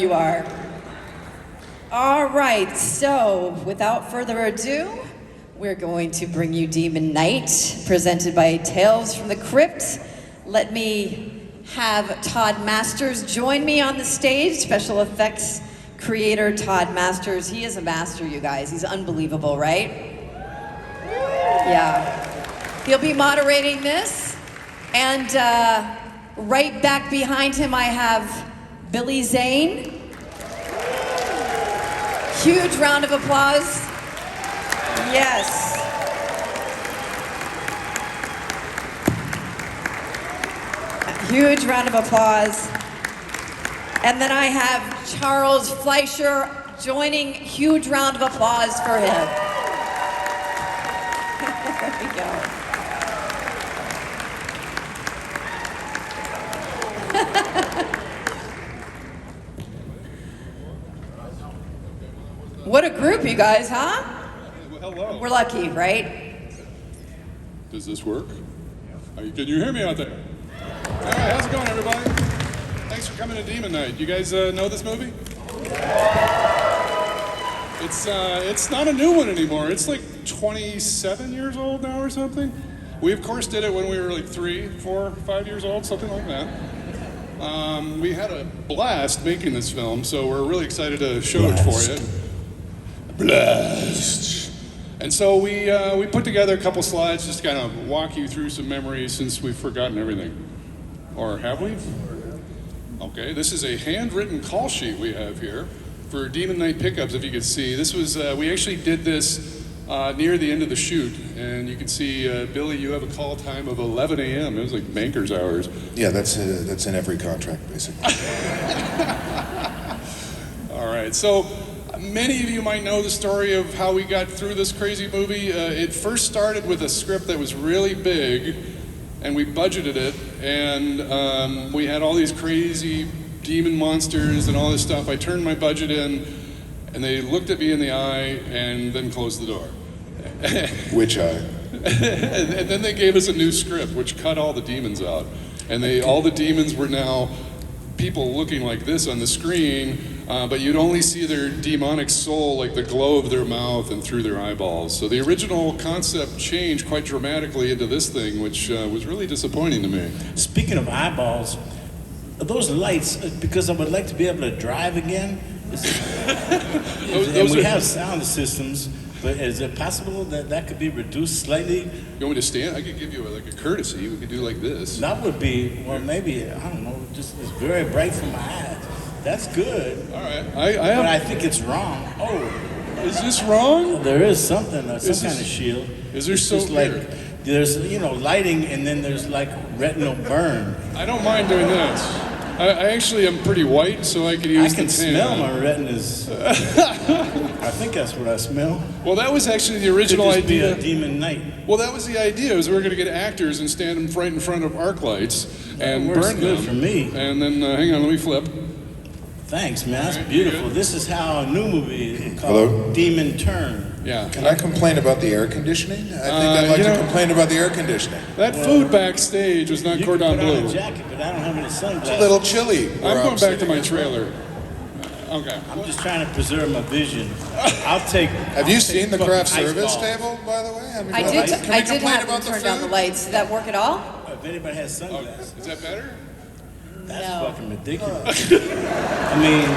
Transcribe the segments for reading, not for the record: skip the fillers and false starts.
You are. All right, so without further ado, we're going to bring you Demon Night, presented by Tales from the Crypt. Let me have Todd Masters join me on the stage, special effects creator Todd Masters. He is a master, you guys. He's unbelievable, right? Yeah. He'll be moderating this. And right back behind him, I have Billy Zane. Huge round of applause. Yes. A huge round of applause. And then I have Charles Fleischer joining. Huge round of applause for him. There we go. What a group, you guys, huh? Well, hello. We're lucky, right? Does this work? Can you hear me out there? All right, how's it going, everybody? Thanks for coming to Demon Night. You guys know this movie? It's not a new one anymore. It's like 27 years old now or something. We, of course, did it when we were like 3, 4, 5 years old, something like that. We had a blast making this film, so we're really excited to show it for you. Blast. And so we put together a couple slides just to kind of walk you through some memories since we've forgotten everything. Or have we? Okay, this is a handwritten call sheet we have here for Demon Night pickups, if you could see. This was, we actually did this near the end of the shoot, and you can see, Billy, you have a call time of 11 a.m. It was like banker's hours. Yeah, that's in every contract, basically. All right, so many of you might know the story of how we got through this crazy movie. It first started with a script that was really big, and we budgeted it, and we had all these crazy demon monsters and all this stuff. I turned my budget in, and they looked at me in the eye and then closed the door. Which eye? And then they gave us a new script, which cut all the demons out. And all the demons were now people looking like this on the screen, but you'd only see their demonic soul, like the glow of their mouth and through their eyeballs. So the original concept changed quite dramatically into this thing, which was really disappointing to me. Speaking of eyeballs, are those lights, because I would like to be able to drive again. And we have sound systems, but is it possible that could be reduced slightly? You want me to stand? I could give you a courtesy. We could do like this. That would be, or maybe, I don't know, just it's very bright for my eyes. That's good. All right. But I think it's wrong. Oh. Is this wrong? There is something, some kind of shield. Is there it's so just weird? like, there's, lighting, and then there's like retinal burn. I don't mind doing this. I actually am pretty white, so I could use I can the smell tan. my retinas. I think that's what I smell. Well, that was actually the original Could just idea. Be a demon night. Well, that was the idea. Was we were going to get actors and stand them right in front of arc lights and That works burn good them. for me. And then, hang on, let me flip. Thanks, man. That's Alright, beautiful. good. This is how a new movie called Hello? Demon Turn. Yeah. Can I complain about the air conditioning? I think I'd like to complain about the air conditioning. That food backstage was not You cordon can put on bleu. a jacket, but I don't have any sunglasses. It's a little chilly. I'm where going back to sitting my as well. trailer. Okay. I'm just trying to preserve my vision. I'll take. Have you seen the fucking craft ice service balls. table, by the way? I did. Can we I did complain have them about the turn down the food? lights. Did that work at all? If anybody has sunglasses, Is that better? that's No. fucking ridiculous. I mean,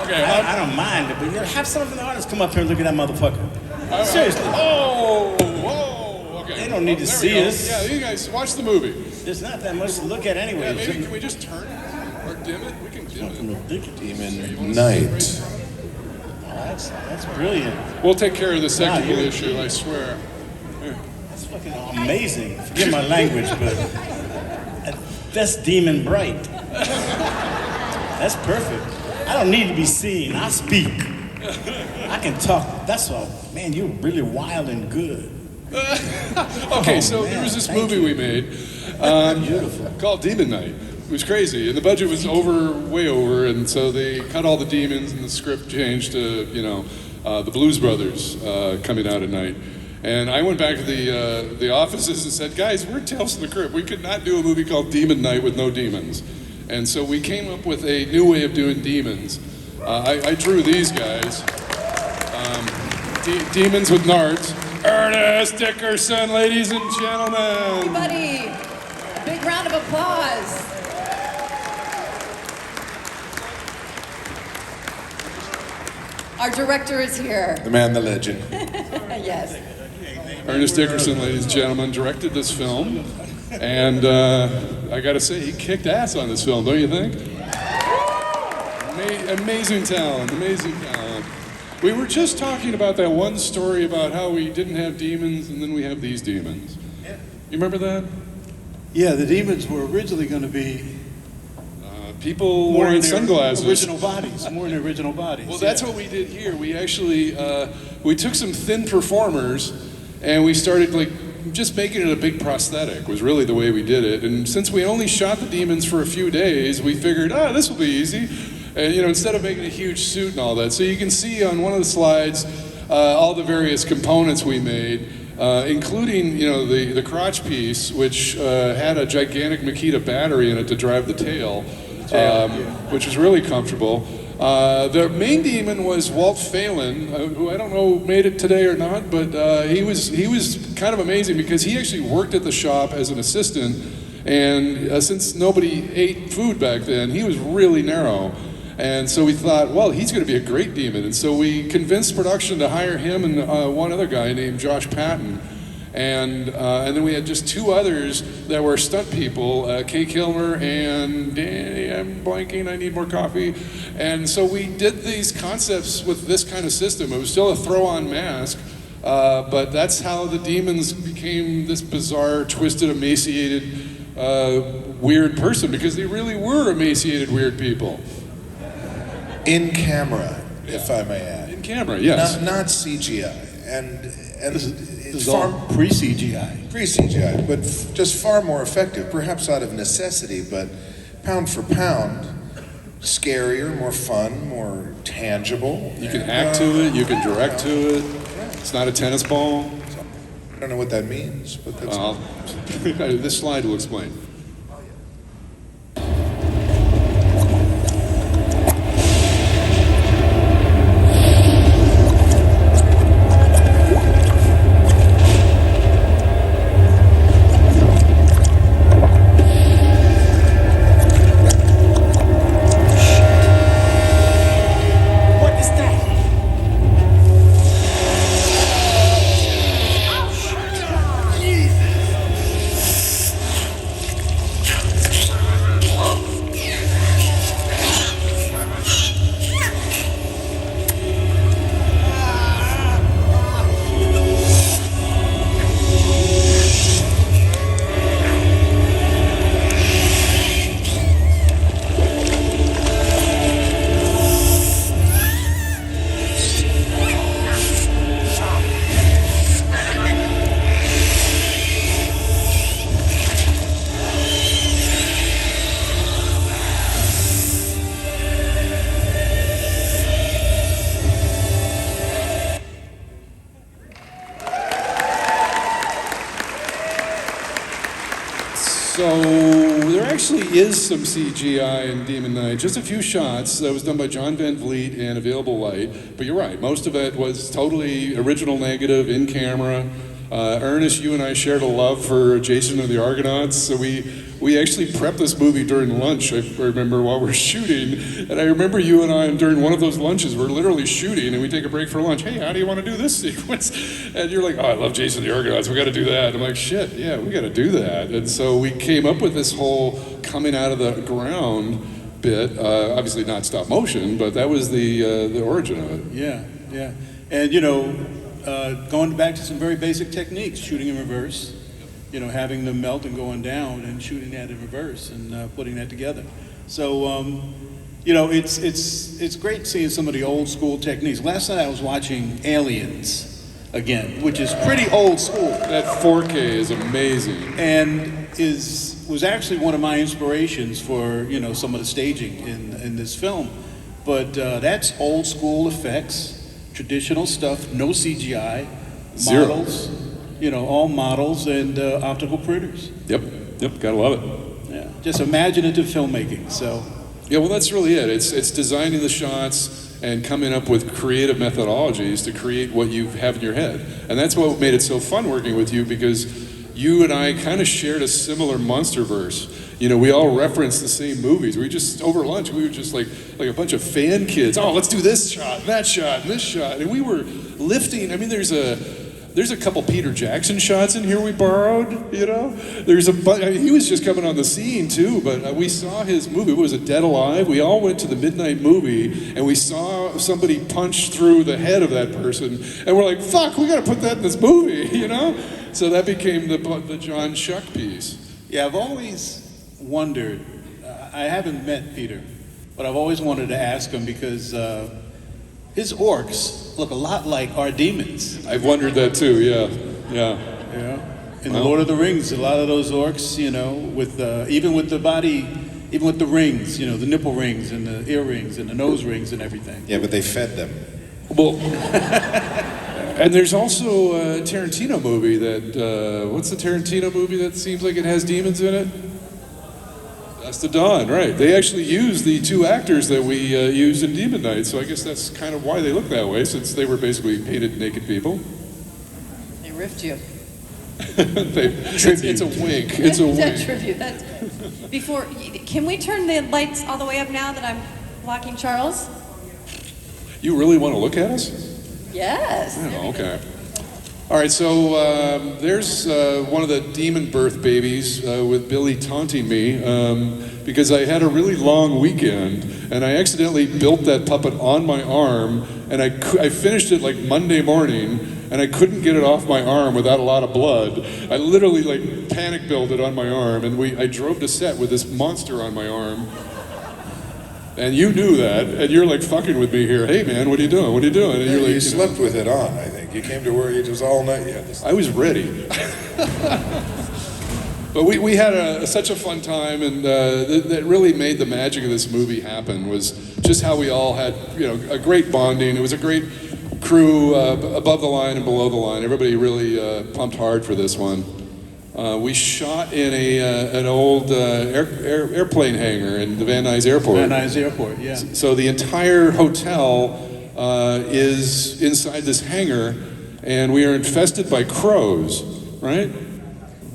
Okay. I don't mind it, but have some of the artists come up here and look at that motherfucker. Seriously. Oh, whoa. Okay. They don't need to There see we go. us. Yeah, you guys watch the movie. There's not that much to look at anyway. Yeah, maybe can we just turn it or dim it? We can dim Fucking it. ridiculous. Demon Night. That's brilliant. We'll take care of the technical you're- issue, I swear. That's fucking amazing. Forgive my language, but that's demon bright. That's perfect. I don't need to be seen. I speak. I can talk. That's all. Man, you're really wild and good. Okay, so man, there was this thank movie you. we made Beautiful. called Demon Night. It was crazy, and the budget was way over, and so they cut all the demons, and the script changed to, the Blues Brothers coming out at night. And I went back to the offices and said, guys, we're Tales from the Crypt. We could not do a movie called Demon Night with no demons. And so we came up with a new way of doing demons. I drew these guys. Demons with nards. Ernest Dickerson, ladies and gentlemen. Everybody, a big round of applause. Our director is here. The man, the legend. Yes. Ernest Dickerson, ladies and gentlemen, directed this film. And I gotta say, he kicked ass on this film, don't you think? Amazing talent, amazing talent. We were just talking about that one story about how we didn't have demons and then we have these demons. Yeah. You remember that? Yeah, the demons were originally going to be People more wearing in their sunglasses. original bodies, more in their original bodies. Well, that's what we did here. We actually, we took some thin performers and we started just making it a big prosthetic was really the way we did it. And since we only shot the demons for a few days, we figured, this will be easy. And instead of making a huge suit and all that. So you can see on one of the slides all the various components we made, including the crotch piece, which had a gigantic Makita battery in it to drive the tail, which was really comfortable. The main demon was Walt Phelan, who I don't know made it today or not, but he was kind of amazing because he actually worked at the shop as an assistant, and since nobody ate food back then, he was really narrow. And so we thought, well, he's going to be a great demon. And so we convinced production to hire him and one other guy named Josh Patton. And then we had just two others that were stunt people, Kay Kilmer and Danny, I'm blanking, I need more coffee. And so we did these concepts with this kind of system. It was still a throw-on mask, but that's how the demons became this bizarre, twisted, emaciated, weird person, because they really were emaciated, weird people. In camera, if I may add. In camera, yes. Not CGI. And This it's is all pre-CGI. pre-CGI, but just far more effective, perhaps out of necessity, but pound for pound, scarier, more fun, more tangible. You can act to it, you can direct to it. It's not a tennis ball. I don't know what that means, but that's... This slide will explain. So there actually is some CGI in Demon Knight, just a few shots. That was done by John Van Vliet and Available Light. But you're right, most of it was totally original negative, in camera. Ernest, you and I shared a love for Jason and the Argonauts, so we actually prepped this movie during lunch, I remember, while we're shooting. And I remember you and I, during one of those lunches, we're literally shooting, and we take a break for lunch. Hey, how do you want to do this sequence? And you're like, I love Jason and the Argonauts, we got to do that. I'm like, shit, yeah, we got to do that. And so we came up with this whole coming out of the ground bit, obviously not stop motion, but that was the origin of it. Yeah, yeah. And going back to some very basic techniques, shooting in reverse, having them melt and going down and shooting that in reverse and putting that together. So, it's great seeing some of the old school techniques. Last night I was watching Aliens again, which is pretty old school. That 4K is amazing. And was actually one of my inspirations for, some of the staging in this film. But that's old school effects. Traditional stuff, no CGI, Zero. models, all models and optical printers. Yep, gotta love it. Yeah. just imaginative filmmaking. So, Yeah, well, that's really it. It's designing the shots and coming up with creative methodologies to create what you have in your head. And that's what made it so fun working with you, because you and I kind of shared a similar monsterverse. You know, we all referenced the same movies. We just, over lunch, we were just like a bunch of fan kids. Oh, let's do this shot, and that shot, and this shot. And we were lifting. I mean, there's a couple Peter Jackson shots in here we borrowed, you know? He was just coming on the scene too, but we saw his movie. What was it, Dead Alive? We all went to the midnight movie and we saw somebody punch through the head of that person, and we're like, fuck, we gotta put that in this movie, you know? So that became the John Shuck piece. yeah, I've always wondered, I haven't met Peter, but I've always wanted to ask him because his orcs look a lot like our demons. I've wondered that too, yeah. In the Lord of the Rings, a lot of those orcs, you know, with even with the body, even with the rings, you know, the nipple rings and the earrings and the nose rings and everything. Yeah, but they fed them. Well, and there's also a Tarantino movie that, what's the Tarantino movie that seems like it has demons in it? That's the Dawn, right. They actually used the two actors that we used in Demon Knight, so I guess that's kind of why they look that way, since they were basically painted naked people. They riffed you. It's a wink. It's a That wink. tribute. That's before. Can we turn the lights all the way up now that I'm blocking Charles? You really want to look at us? Yes. Oh, okay. All right, so there's one of the demon birth babies with Billy taunting me because I had a really long weekend and I accidentally built that puppet on my arm, and I finished it like Monday morning, and I couldn't get it off my arm without a lot of blood. I literally like panic built it on my arm, and I drove to set with this monster on my arm. And you knew that, and you're like fucking with me here. Hey man, what are you doing? What are you doing? And you're like, You slept with it on, I think. You came to work, it was all night. You had this. I was ready. But we had such a fun time, and that really made the magic of this movie happen, was just how we all had, you know, a great bonding. It was a great crew, above the line and below the line. Everybody really pumped hard for this one. We shot in an old airplane hangar in the Van Nuys Airport. Van Nuys Airport, yeah. So the entire hotel is inside this hangar, and we are infested by crows, right?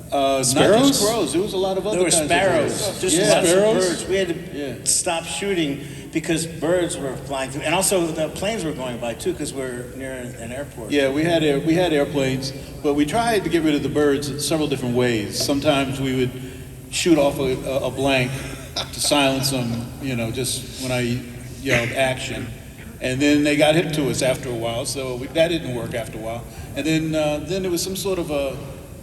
Not Sparrows? just crows. There was a lot of other There were kinds sparrows, of just birds. lots Sparrows? of birds. We had to stop shooting because birds were flying through, and also the planes were going by too because we're near an airport. Yeah, we had airplanes, but we tried to get rid of the birds in several different ways. Sometimes we would shoot off a blank to silence them, you know, just when I yelled action. And then they got hip to us after a while, so that didn't work after a while. And then there was some sort of a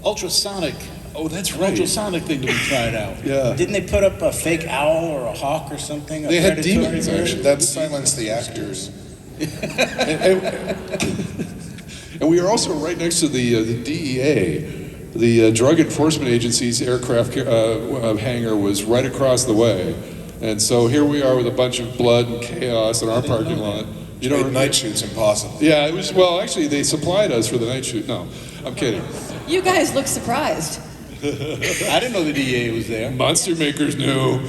ultrasonic thing that we tried out. Yeah. Didn't they put up a fake owl or a hawk or something? They had demons, bird? actually. That silenced the actors. And we are also right next to the DEA. The Drug Enforcement Agency's aircraft hangar was right across the way. And so here we are with a bunch of blood and chaos in our parking lot. You made night shoots impossible. Yeah, it was, well, actually, they supplied us for the night shoot. No, I'm kidding. You guys look surprised. I didn't know the DEA was there. Monster makers knew.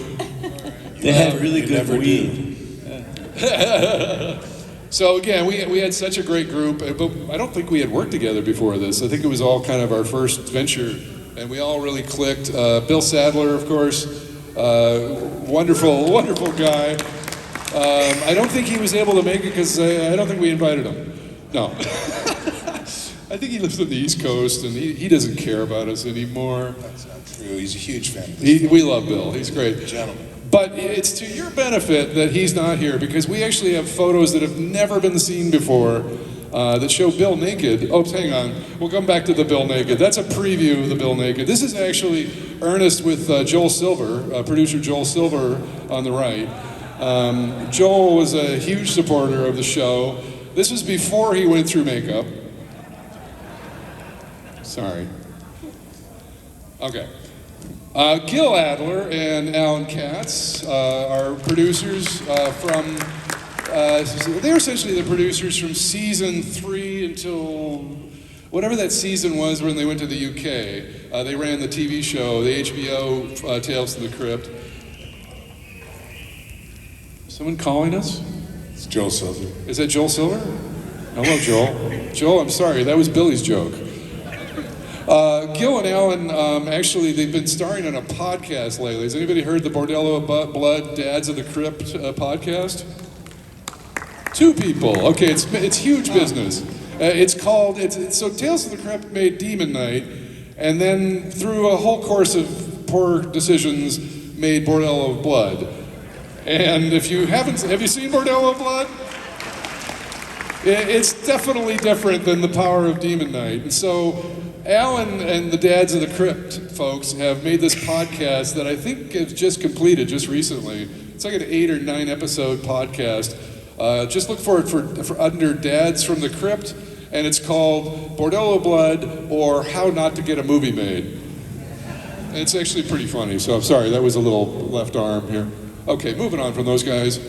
They had really You good never weed. So again, we had such a great group, but I don't think we had worked together before this. I think it was all kind of our first venture, and we all really clicked. Bill Sadler, of course, wonderful, wonderful guy. I don't think he was able to make it because I don't think we invited him. No. I think he lives on the East Coast, and he doesn't care about us anymore. That's not true. He's a huge fan. We love Bill. He's great. Gentleman. But it's to your benefit that he's not here, because we actually have photos that have never been seen before that show Bill naked. Oh, hang on. We'll come back to the Bill naked. That's a preview of the Bill naked. This is actually Ernest with Joel Silver, producer Joel Silver on the right. Joel was a huge supporter of the show. This was before he went through makeup. Sorry. Okay. Gil Adler and Alan Katz are producers from, they're essentially the producers from season 3 until, whatever that season was when they went to the UK. They ran the TV show, the HBO Tales from the Crypt. Someone calling us? It's Joel Silver. Is that Joel Silver? Hello, Joel. Joel, I'm sorry, that was Billy's joke. Gil and Alan, actually, they've been starring on a podcast lately. Has anybody heard the Bordello of Blood, Dads of the Crypt podcast? 2 people. Okay, it's huge business. So Tales of the Crypt made Demon Night, and then through a whole course of poor decisions, made Bordello of Blood. And if you have you seen Bordello of Blood? It's definitely different than the power of Demon Night. And so Alan and the Dads of the Crypt folks have made this podcast that I think is just completed just recently. It's like an 8 or 9 episode podcast. Just look for it for under Dads from the Crypt, and it's called Bordello Blood or How Not to Get a Movie Made. And it's actually pretty funny, so I'm sorry, that was a little left arm here. Okay, moving on from those guys.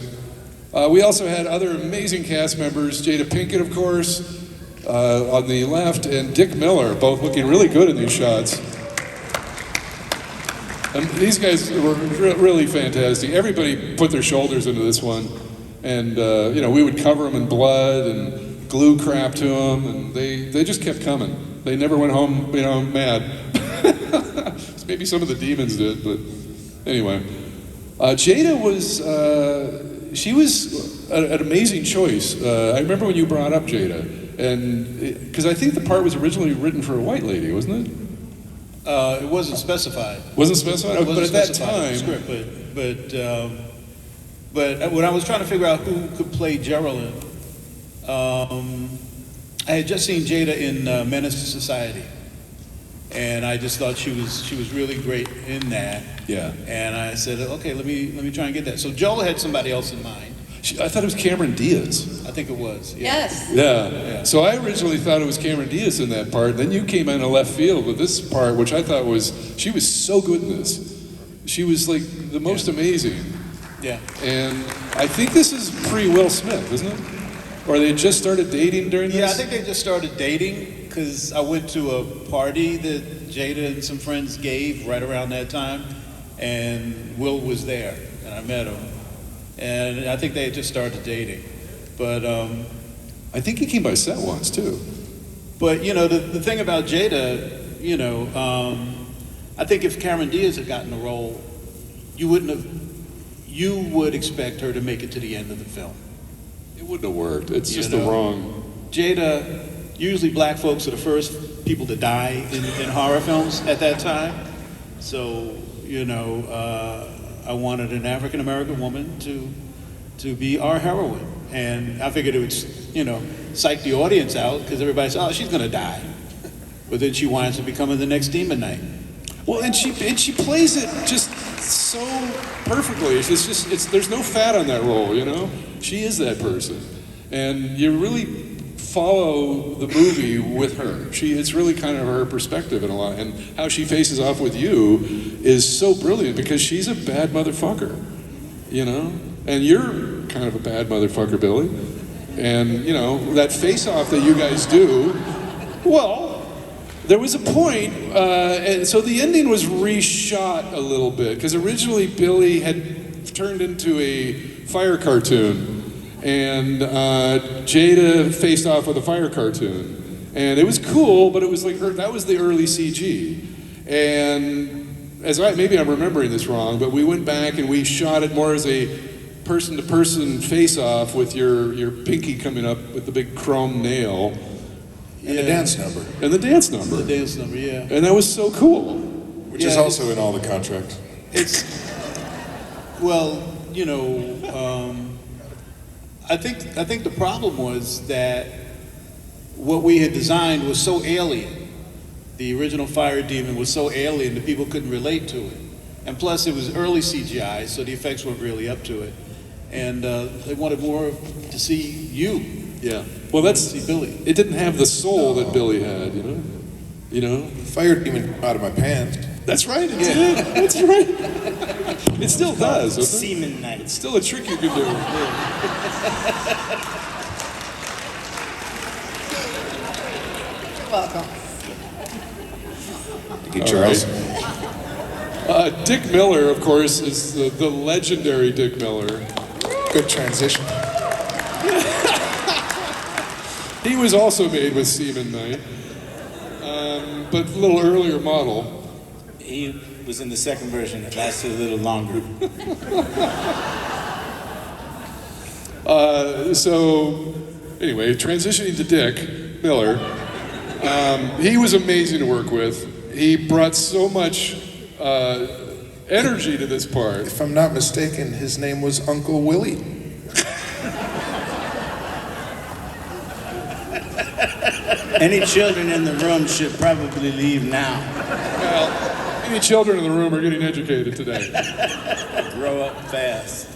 We also had other amazing cast members, Jada Pinkett, of course, on the left, and Dick Miller, both looking really good in these shots. And these guys were really fantastic. Everybody put their shoulders into this one, and we would cover them in blood and glue crap to them, and they just kept coming. They never went home, mad. Maybe some of the demons did, but anyway. Jada was, she was an amazing choice. I remember when you brought up Jada, and because I think the part was originally written for a white lady, wasn't it? It wasn't specified. Wasn't specified? It wasn't but at that specified in the time... script, but when I was trying to figure out who could play Geraldine, I had just seen Jada in Menace to Society, and I just thought she was really great in that. Yeah. And I said, okay, let me try and get that. So Joel had somebody else in mind. I thought it was Cameron Diaz. I think it was. Yeah. Yes. Yeah. So I originally thought it was Cameron Diaz in that part. Then you came in a left field with this part, which I thought she was so good in this. She was like the most amazing. Yeah. And I think this is pre-Will Smith, isn't it? Or they had just started dating during this? Yeah, I think they just started dating because I went to a party that Jada and some friends gave right around that time, and Will was there, and I met him. And I think they had just started dating. But I think he came by set once, too. But, the thing about Jada, I think if Cameron Diaz had gotten the role, you would expect her to make it to the end of the film. It wouldn't have worked. It's just the wrong... Jada, usually black folks are the first people to die in horror films at that time. So, I wanted an African-American woman to be our heroine. And I figured it would, psych the audience out because everybody says, oh, she's going to die. But then she winds up becoming the next Demon Knight. Well, and she plays it just so perfectly. There's no fat on that role, She is that person. And you really follow the movie with her. It's really kind of her perspective in a lot, and how she faces off with you is so brilliant because she's a bad motherfucker, and you're kind of a bad motherfucker, Billy, and that face-off that you guys do, well, there was a point, and so the ending was reshot a little bit because originally Billy had turned into a fire cartoon. And Jada faced off with a fire cartoon. And it was cool, but it was like that was the early CG. And maybe I'm remembering this wrong, but we went back and we shot it more as a person-to-person face-off with your pinky coming up with the big chrome nail. And the dance number. And the dance number. The dance number, yeah. And that was so cool. Which is also in all the contracts. I think the problem was that what we had designed was so alien. The original Fire Demon was so alien that people couldn't relate to it. And plus, it was early CGI, so the effects weren't really up to it. And they wanted more to see you. Yeah. Well, see Billy. It didn't have the soul that Billy had, Fire Demon out of my pants. That's right, it did. That's right. It still does. Semen Night. It's still a trick you can do. welcome. Thank you, Charles. Dick Miller, of course, is the legendary Dick Miller. Good transition. He was also made with Seaman Knight, but a little earlier model. He was in the second version. It lasted a little longer. So, anyway, transitioning to Dick Miller, he was amazing to work with. He brought so much energy to this part. If I'm not mistaken, his name was Uncle Willie. Any children in the room should probably leave now. Well, any children in the room are getting educated today. Grow up fast.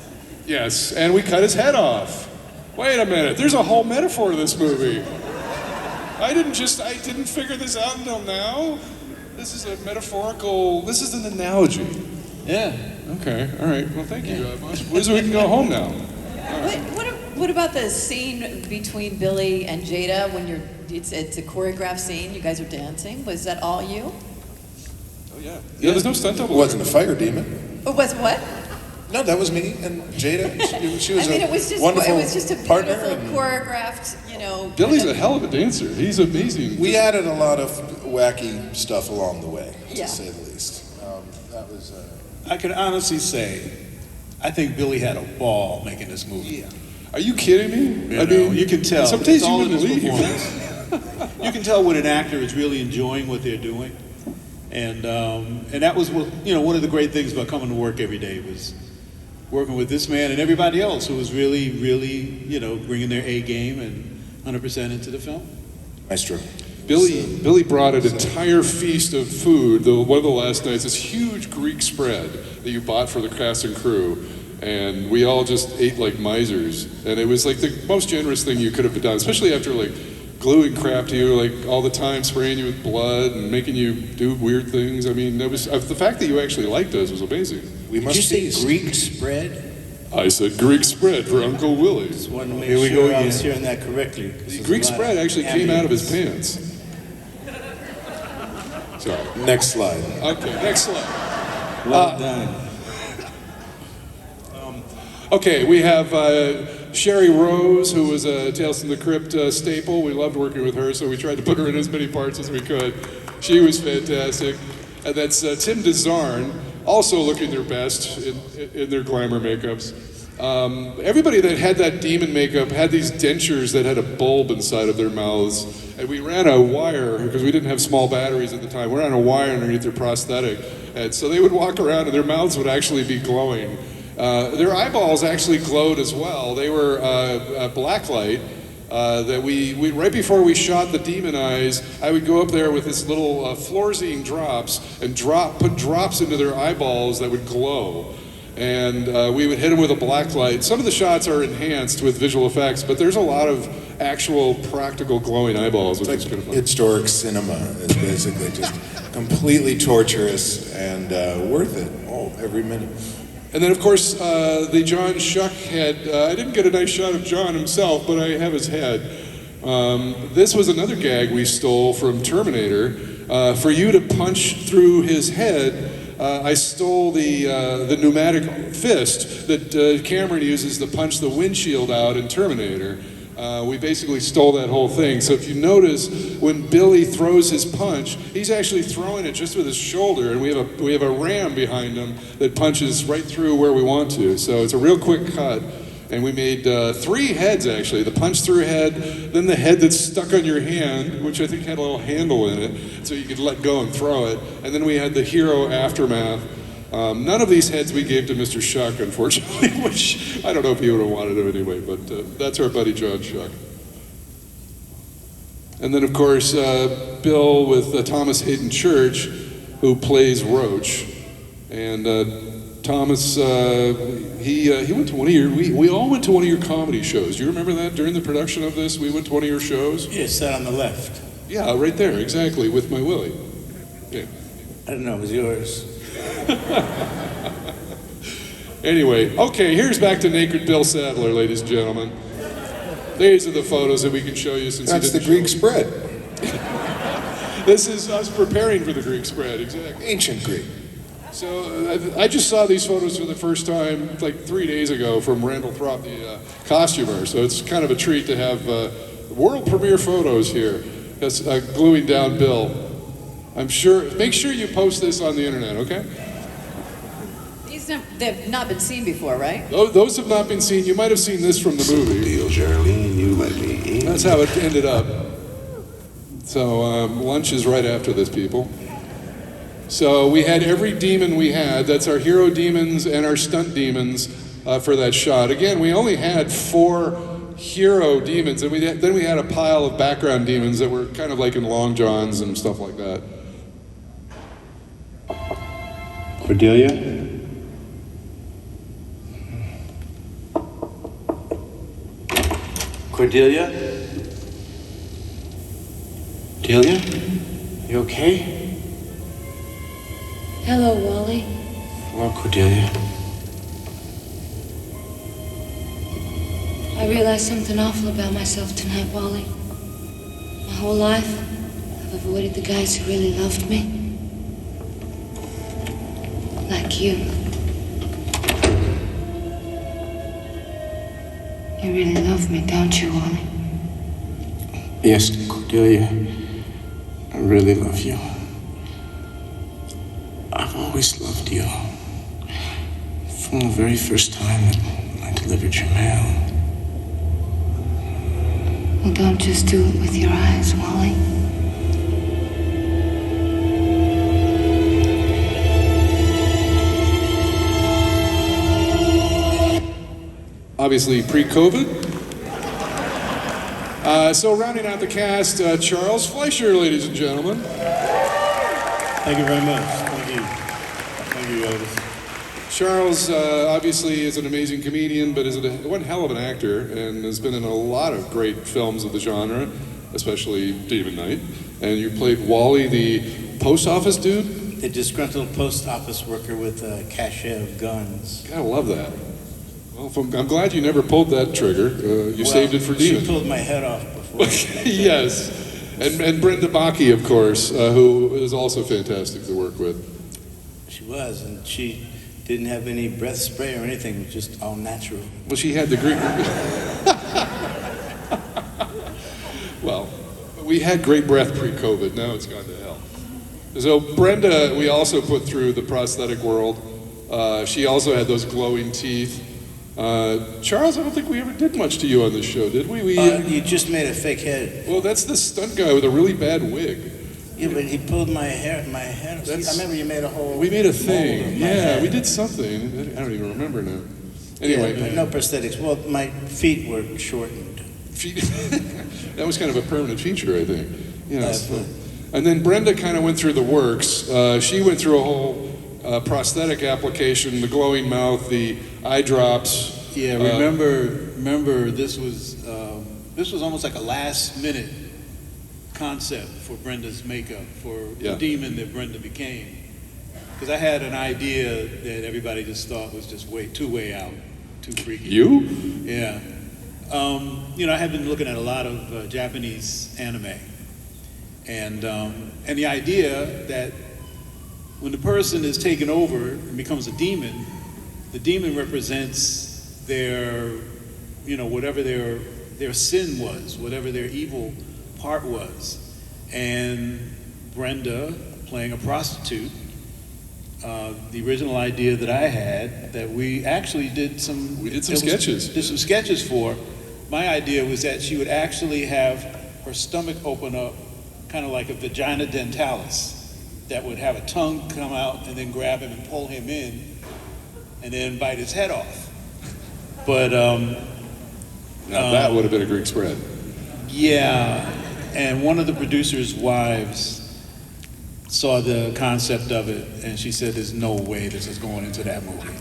Yes, and we cut his head off. Wait a minute, there's a whole metaphor to this movie. I didn't figure this out until now. This is an analogy. Yeah. Okay, all right, well thank you. So we can go home now. What about the scene between Billy and Jada when it's a choreographed scene, you guys are dancing? Was that all you? Oh yeah. Yeah, there's no stunt double. It wasn't a fire demon. It was what? No, that was me and Jada. She was it was just wonderful it was just a partner. beautiful choreographed, Billy's a hell of a dancer. He's amazing. We added a lot of wacky stuff along the way, Yeah. to say the least. That was. I can honestly say, I think Billy had a ball making this movie. Are you kidding me? You know, you can tell. Some days It's you all in wouldn't his believe. performance. You can tell when an actor is really enjoying what they're doing, and that was one of the great things about coming to work every day was working with this man and everybody else who was really, bringing their A game and 100% into the film. Maestro. Billy brought an entire feast of food. One of the last nights, this huge Greek spread that you bought for the cast and crew, and we all just ate like misers. And it was like the most generous thing you could have done, especially after like gluing crap to you like all the time, spraying you with blood and making you do weird things. I mean, it was the fact that you actually liked us was amazing. We must Did you tease. say Greek spread? I said Greek spread for Uncle Willie. Just wanted to make Here we sure go I was again. hearing that correctly. The Greek spread actually came out of his pants. Sorry. Next slide. Okay, next slide. Well done. Okay, we have Sherry Rose, who was a Tales from the Crypt staple. We loved working with her, so we tried to put her in as many parts as we could. She was fantastic. And that's Tim DeZarn, also looking their best in their glamour makeups. Everybody that had that demon makeup had these dentures that had a bulb inside of their mouths. And we ran a wire, because we didn't have small batteries at the time, we ran a wire underneath their prosthetic. And so they would walk around and their mouths would actually be glowing. Their eyeballs actually glowed as well. They were blacklight that we right before we shot the demon eyes, I would go up there with this little Florzine drops and put drops into their eyeballs that would glow. And we would hit them with a black light. Some of the shots are enhanced with visual effects, but there's a lot of actual practical glowing eyeballs, which is kind of fun. Historic cinema. It's basically just completely torturous and worth it. Oh, every minute. And then, of course, the John Shuck head. I didn't get a nice shot of John himself, but I have his head. This was another gag we stole from Terminator. For you to punch through his head, I stole the pneumatic fist that Cameron uses to punch the windshield out in Terminator. We basically stole that whole thing. So if you notice, when Billy throws his punch, he's actually throwing it just with his shoulder, and we have a ram behind him that punches right through where we want to. So it's a real quick cut. And we made 3 heads, actually. The punch-through head, then the head that's stuck on your hand, which I think had a little handle in it, so you could let go and throw it. And then we had the hero aftermath. None of these heads we gave to Mr. Shuck, unfortunately, which I don't know if he would have wanted them anyway, but that's our buddy John Shuck. And then, of course, Bill with Thomas Hayden Church, who plays Roach. And Thomas, he went to one of your, we all went to one of your comedy shows. Do you remember that? During the production of this, we went to one of your shows? Yeah, sat on the left. Yeah, right there, exactly, with my Willie. Yeah. I don't know, it was yours. Anyway, okay, here's back to naked Bill Sadler, ladies and gentlemen. These are the photos that we can show you since That's he the didn't Greek show. spread. This is us preparing for the Greek spread, exactly. Ancient Greek. So I just saw these photos for the first time like 3 days ago from Randall Throp, the costumer. So it's kind of a treat to have world premiere photos here. That's gluing down Bill. I'm sure. Make sure you post this on the internet, okay? They've not been seen before, right? Those have not been seen. You might have seen this from the movie. Deal, Geraldine, you let me in. That's how it ended up. So lunch is right after this, people. So we had every demon we had. That's our hero demons and our stunt demons for that shot. Again, we only had 4 hero demons, and then we had a pile of background demons that were kind of like in long johns and stuff like that. Cordelia? Cordelia? Delia? You okay? Hello, Wally. Hello, Cordelia. I realized something awful about myself tonight, Wally. My whole life, I've avoided the guys who really loved me. Like you. You really love me, don't you, Wally? Yes, Cordelia. I really love you. I've always loved you. From the very first time that I delivered your mail. Well, don't just do it with your eyes, Wally. Obviously pre-COVID. So rounding out the cast, Charles Fleischer, ladies and gentlemen. Thank you very much. Thank you, Otis. Charles obviously is an amazing comedian, but is one hell of an actor and has been in a lot of great films of the genre, especially Demon Knight. And you played Wally, the post office dude? The disgruntled post office worker with a cache of guns. Gotta love that. Well, I'm glad you never pulled that trigger. You saved it for Demon. She pulled my head off before. Yes. And Brenda Baki, of course, who is also fantastic to work with. She was, and she didn't have any breath spray or anything. It was just all natural. Well, she had the Greek. Well, we had great breath pre-COVID. Now it's gone to hell. So Brenda, we also put through the prosthetic world. She also had those glowing teeth. Charles, I don't think we ever did much to you on this show, did we? You just made a fake head. Well, that's the stunt guy with a really bad wig. Yeah, but he pulled my hair. I remember you made a whole. We made a thing. mold of my Yeah, head. we did something. I don't even remember now. Anyway, Yeah, but no prosthetics. Well, my feet were shortened. that was kind of a permanent feature, I think. Yeah. Absolutely. And then Brenda kind of went through the works. She went through a whole prosthetic application, the glowing mouth, the eye drops. Yeah, remember this was almost like a last minute concept for Brenda's makeup for Yeah. the demon that Brenda became. Because I had an idea that everybody just thought was just way out, too freaky. You? Yeah. I have been looking at a lot of Japanese anime, and the idea that when the person is taken over and becomes a demon, the demon represents their, whatever their sin was, whatever their evil part was. And Brenda, playing a prostitute, the original idea that I had, that we actually did some sketches for. My idea was that she would actually have her stomach open up, kind of like a vagina dentalis, that would have a tongue come out and then grab him and pull him in, and then bite his head off. But Now that would have been a Greek spread. yeah, and one of the producer's wives saw the concept of it, and she said, "There's no way this is going into that movie."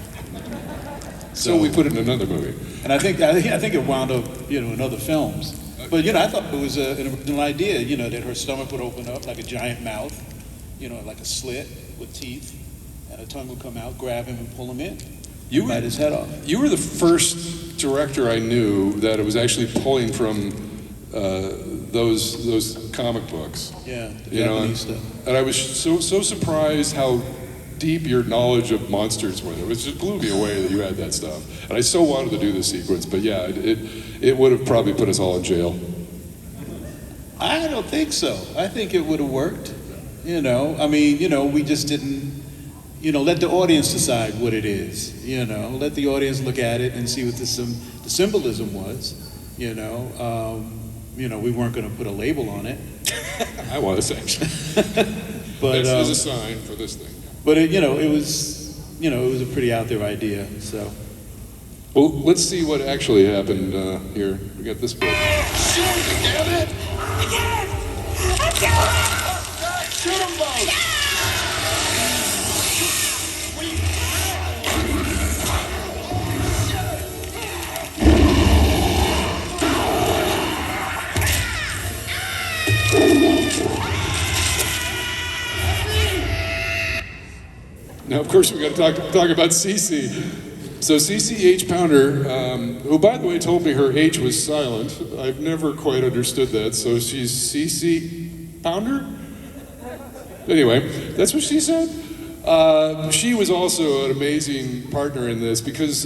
So we put it in another movie. And I think it wound up, in other films. But I thought it was an original idea, that her stomach would open up like a giant mouth, like a slit with teeth, and a tongue would come out, grab him, and pull him in. Bite his head off. You were the first director I knew that it was actually pulling from those comic books. Yeah, the You know, Japanese stuff. and I was so surprised how deep your knowledge of monsters were. It just blew me away that you had that stuff. And I so wanted to do this sequence, but yeah, it would have probably put us all in jail. I don't think so. I think it would have worked. You know, I mean, you know, we just didn't, you know, let the audience decide what it is. You know, let the audience look at it and see what the symbolism was. You know, we weren't going to put a label on it. I was actually. But There's a sign for this thing. But it was a pretty out there idea. So. Well, let's see what actually happened here. We got this bit. Shoot him, damn it! I can't! Shoot them both! Now, of course, we got to talk about Cece. So Cece H. Pounder, who, by the way, told me her H was silent. I've never quite understood that. So she's Cece Pounder? Anyway, that's what she said. She was also an amazing partner in this because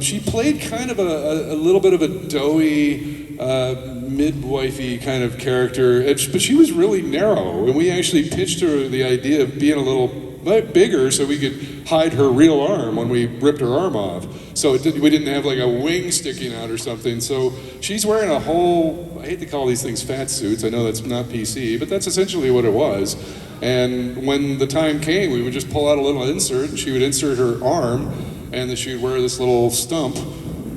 she played kind of a little bit of a doughy, midwifey kind of character, but she was really narrow. And we actually pitched her the idea of being a little bigger so we could hide her real arm when we ripped her arm off. So we didn't have like a wing sticking out or something. So she's wearing a whole, I hate to call these things fat suits, I know that's not PC, but that's essentially what it was. And when the time came, we would just pull out a little insert and she would insert her arm and then she would wear this little stump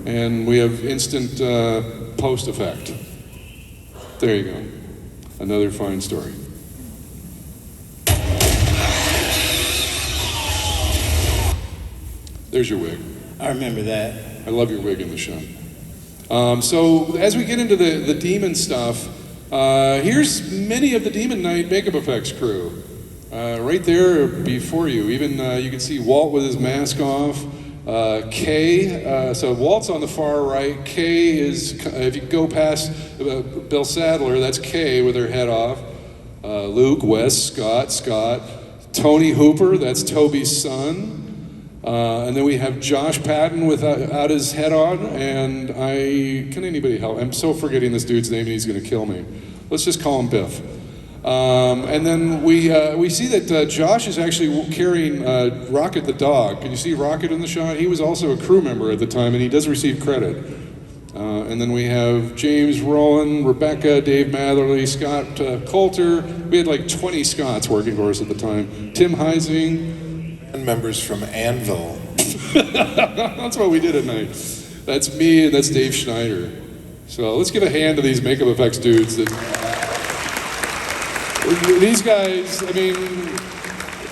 and we have instant post effect. There you go. Another fine story. There's your wig. I remember that. I love your wig in the show. So as we get into the demon stuff, here's many of the Demon Knight makeup effects crew. Right there before you. Even you can see Walt with his mask off. Kay, so Walt's on the far right. Kay is, if you go past Bill Sadler, that's Kay with her head off. Luke, Wes, Scott. Tony Hooper, that's Toby's son. And then we have Josh Patton without his head on, and can anybody help? I'm so forgetting this dude's name and he's gonna kill me. Let's just call him Biff. And then we see that Josh is actually carrying Rocket the dog. Can you see Rocket in the shot? He was also a crew member at the time, and he does receive credit. And then we have James Rowland, Rebecca, Dave Matherly, Scott Coulter. We had like 20 Scots working for us at the time. Tim Heising. And members from Anvil. That's what we did at night. That's me and that's Dave Schneider. So let's give a hand to these makeup effects dudes. These guys, I mean,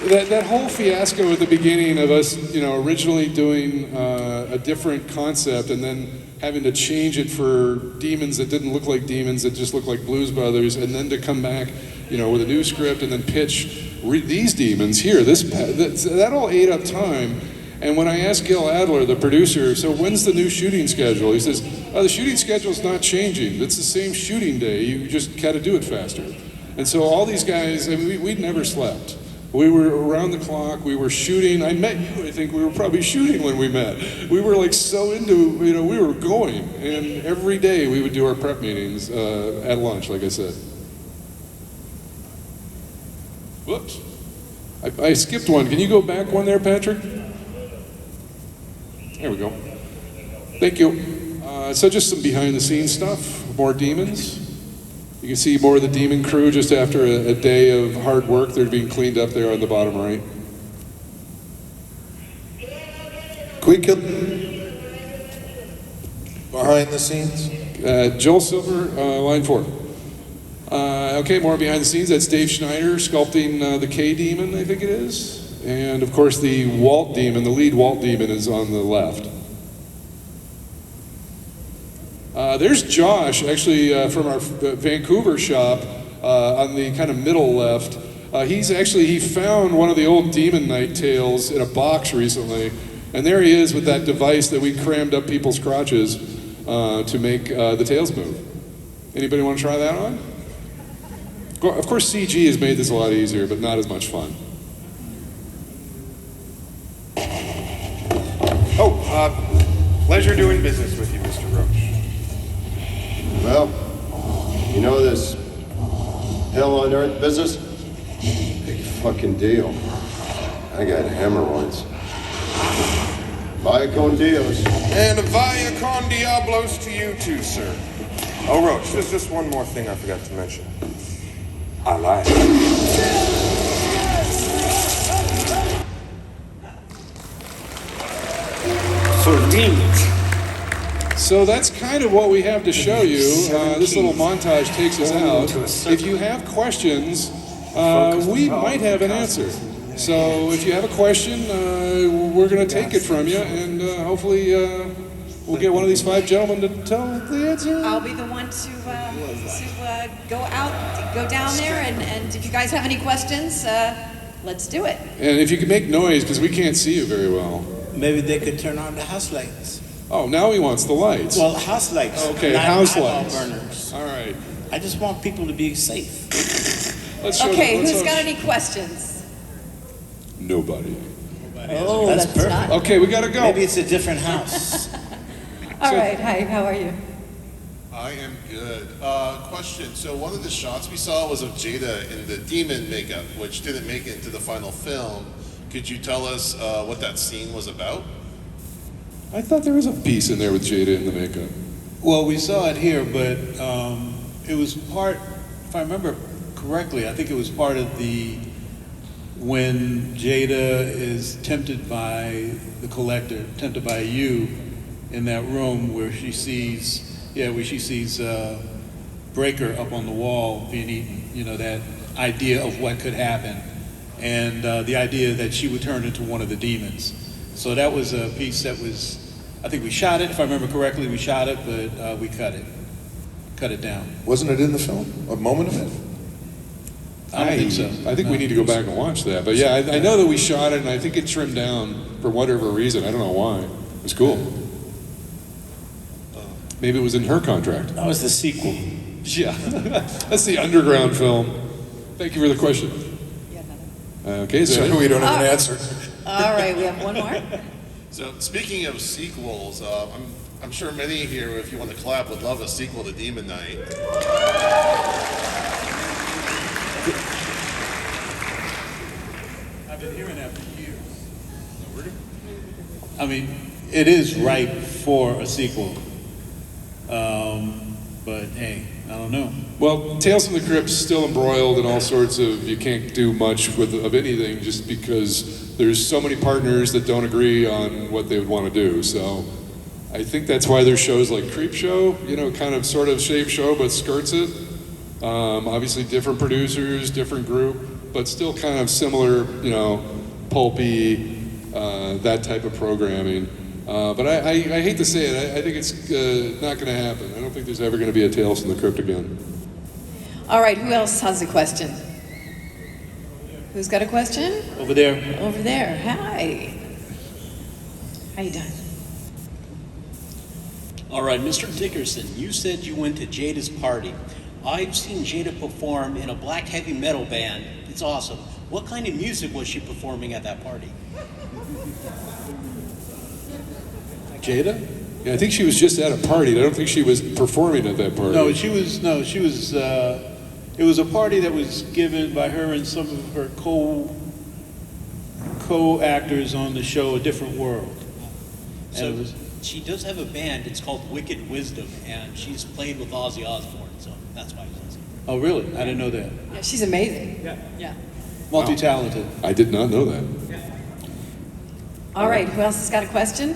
that whole fiasco at the beginning of us, originally doing a different concept and then having to change it for demons that didn't look like demons, that just looked like Blues Brothers, and then to come back, with a new script and then pitch these demons here. That all ate up time. And when I asked Gil Adler, the producer, so when's the new shooting schedule? He says, the shooting schedule's not changing. It's the same shooting day. You just got to do it faster. And so all these guys, I mean, we'd never slept. We were around the clock. We were shooting. I met you. I think we were probably shooting when we met. We were like so into, we were going. And every day we would do our prep meetings at lunch, like I said. Whoops. I skipped one. Can you go back one there, Patrick? There we go. Thank you. So just some behind the scenes stuff, more demons. You can see more of the demon crew just after a day of hard work. They're being cleaned up there on the bottom right. Quick behind the scenes. Joel Silver, line 4. Okay, more behind the scenes. That's Dave Schneider sculpting the K demon, I think it is. And of course the Walt demon, the lead Walt demon is on the left. There's Josh, actually from our Vancouver shop on the kind of middle left. He found one of the old Demon Knight tales in a box recently. And there he is with that device that we crammed up people's crotches to make the tails move. Anybody want to try that on? Of course, CG has made this a lot easier, but not as much fun. Pleasure doing business with you, Mr. Roach. Well, you know this hell on earth business? Big fucking deal. I got hemorrhoids. Vaya con Dios. And via con diablos to you too, sir. Oh, Roach, there's just one more thing I forgot to mention. I lied. So that's kind of what we have to show you. This little montage takes us out. If you have questions, we might have an answer. So if you have a question, we're going to take it from you, and hopefully we'll get one of these 5 gentlemen to tell the answer. I'll be the one to go down there, and if you guys have any questions, let's do it. And if you can make noise, because we can't see you very well. Maybe they could turn on the house lights. Oh, now he wants the lights. Well, house lights. Okay, not house eyeball lights. burners. All right. I just want people to be safe. Let's show Okay, let's who's show- got any questions? Nobody. Oh, That's that's perfect. not. Okay, we got to go. Maybe it's a different house. All right, hi, how are you? I am good. Question. So one of the shots we saw was of Jada in the demon makeup, which didn't make it into the final film. Could you tell us what that scene was about? I thought there was a piece in there with Jada in the makeup. Well, we saw it here, but it was part, if I remember correctly, I think it was part of when Jada is tempted by the collector, tempted by you in that room where she sees Breaker up on the wall being eaten, you know, that idea of what could happen, and the idea that she would turn into one of the demons. So that was a piece that was, I think we shot it, if I remember correctly, we shot it, but we cut it down. Wasn't it in the film? A moment of it? I don't think so. I think we need to go back and watch that. But yeah, I know that we shot it, and I think it trimmed down for whatever reason. I don't know why. It was cool. Maybe it was in her contract. That was the sequel. Yeah, that's the underground film. Thank you for the question. Okay, So so we don't have an answer. All right, we have one more. So speaking of sequels, I'm sure many here, if you want to collab, would love a sequel to Demon Knight. I've been hearing that for years. I mean, it is ripe for a sequel. But hey, I don't know. well, Tales from the Crypt's still embroiled in all sorts of, you can't do much of anything just because there's so many partners that don't agree on what they would want to do. So I think that's why there's shows like Creep Show, you know, kind of sort of shave show, but skirts it. Obviously different producers, different group, but still kind of similar, you know, pulpy, that type of programming. But I hate to say it, I think it's not going to happen. I don't think there's ever going to be a Tales from the Crypt again. All right, who else has a question? Who's got a question? Over there. Over there. Hi. How you doing? All right, Mr. Dickerson, you said you went to Jada's party. I've seen Jada perform in a black heavy metal band. It's awesome. What kind of music was she performing at that party? Jada? Yeah, I think she was just at a party. I don't think she was performing at that party. No, she was. It was a party that was given by her and some of her co-actors on the show A Different World. So she does have a band. It's called Wicked Wisdom, and she's played with Ozzy Osbourne, so that's why I was asking. Oh, really? I didn't know that. Yeah, she's amazing. Yeah. Multi-talented. I did not know that. All right, who else has got a question?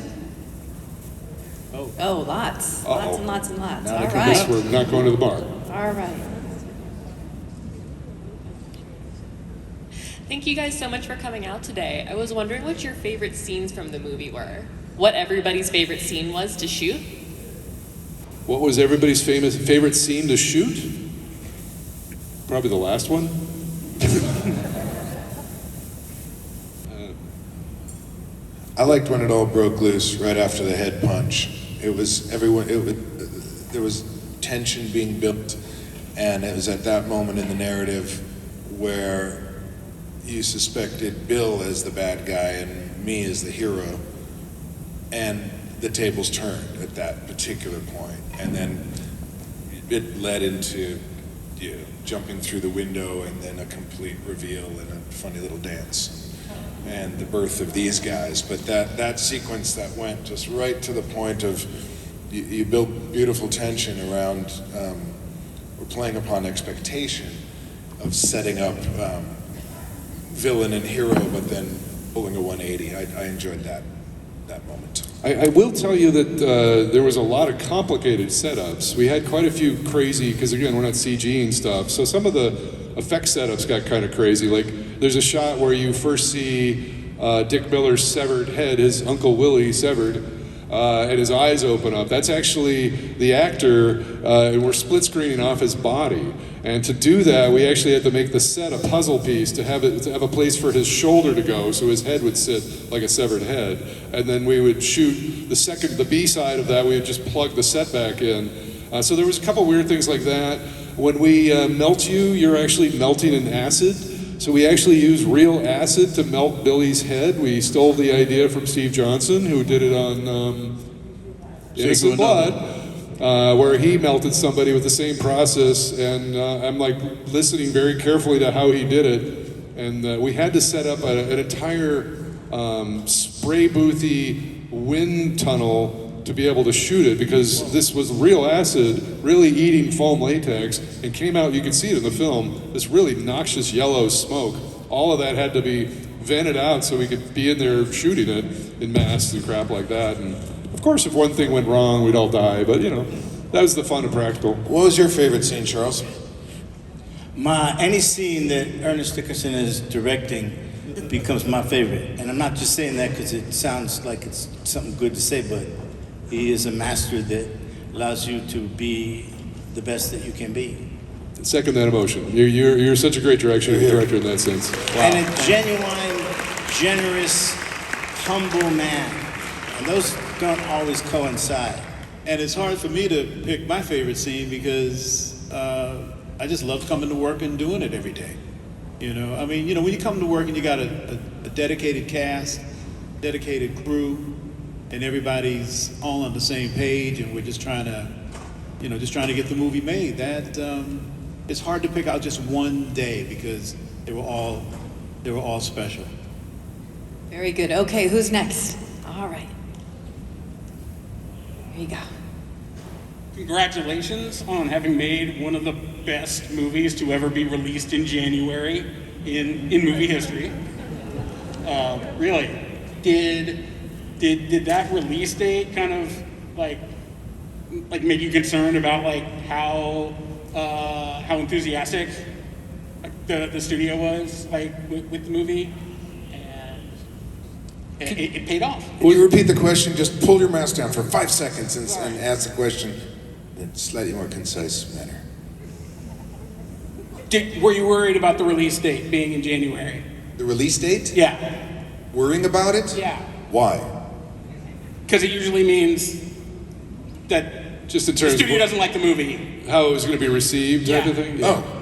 Oh, lots. Uh-oh. Lots and lots and lots. Now All I guess right. we're not going to the bar. All right. Thank you guys so much for coming out today. I was wondering what your favorite scenes from the movie were. What everybody's favorite scene was to shoot. What was everybody's favorite scene to shoot? Probably the last one. I liked when it all broke loose right after the head punch. It was everyone. There was tension being built, and it was at that moment in the narrative where you suspected Bill as the bad guy and me as the hero, and the tables turned at that particular point, and then it led into jumping through the window and then a complete reveal and a funny little dance and the birth of these guys. But that sequence that went just right to the point of you built beautiful tension around we're playing upon expectation of setting up villain and hero, but then pulling a 180. I enjoyed that moment. I will tell you that there was a lot of complicated setups. We had quite a few crazy, because again, we're not CG and stuff, so some of the effect setups got kind of crazy. Like, there's a shot where you first see Dick Miller's severed head, his Uncle Willie severed, and his eyes open up. That's actually the actor, and we're split screening off his body. And to do that, we actually had to make the set a puzzle piece to have a place for his shoulder to go, so his head would sit like a severed head. And then we would shoot the B side of that. We would just plug the set back in. So there was a couple weird things like that. When we melt you, you're actually melting in acid. So we actually used real acid to melt Billy's head. We stole the idea from Steve Johnson, who did it on Innocent Blood. Where he melted somebody with the same process, and I'm like listening very carefully to how he did it, and we had to set up an entire spray boothy wind tunnel to be able to shoot it, because this was real acid really eating foam latex, and came out, you can see it in the film, this really noxious yellow smoke. All of that had to be vented out so we could be in there shooting it in masks and crap like that. And of course, if one thing went wrong, we'd all die, but that was the fun and practical. What was your favorite scene, Charles? Any scene that Ernest Dickerson is directing becomes my favorite. And I'm not just saying that because it sounds like it's something good to say, but he is a master that allows you to be the best that you can be. Second that emotion. You're such a great director in that sense. Wow. And a genuine, generous, humble man. And those don't always coincide. And it's hard for me to pick my favorite scene because I just love coming to work and doing it every day. I mean, when you come to work and you got a dedicated cast, dedicated crew, and everybody's all on the same page, and we're just trying to get the movie made. That it's hard to pick out just one day because they were all special. Very good. Okay, who's next? All right. Here you go. Congratulations on having made one of the best movies to ever be released in January in movie history. Really, did that release date kind of like make you concerned about how enthusiastic the studio was with the movie? It paid off. Will you repeat the question? Just pull your mask down for 5 seconds and ask the question in a slightly more concise manner. Were you worried about the release date being in January? The release date? Yeah. Worrying about it? Yeah. Why? Because it usually means that just in terms the studio of doesn't like the movie. How it was going to be received, type of thing? Yeah. Oh.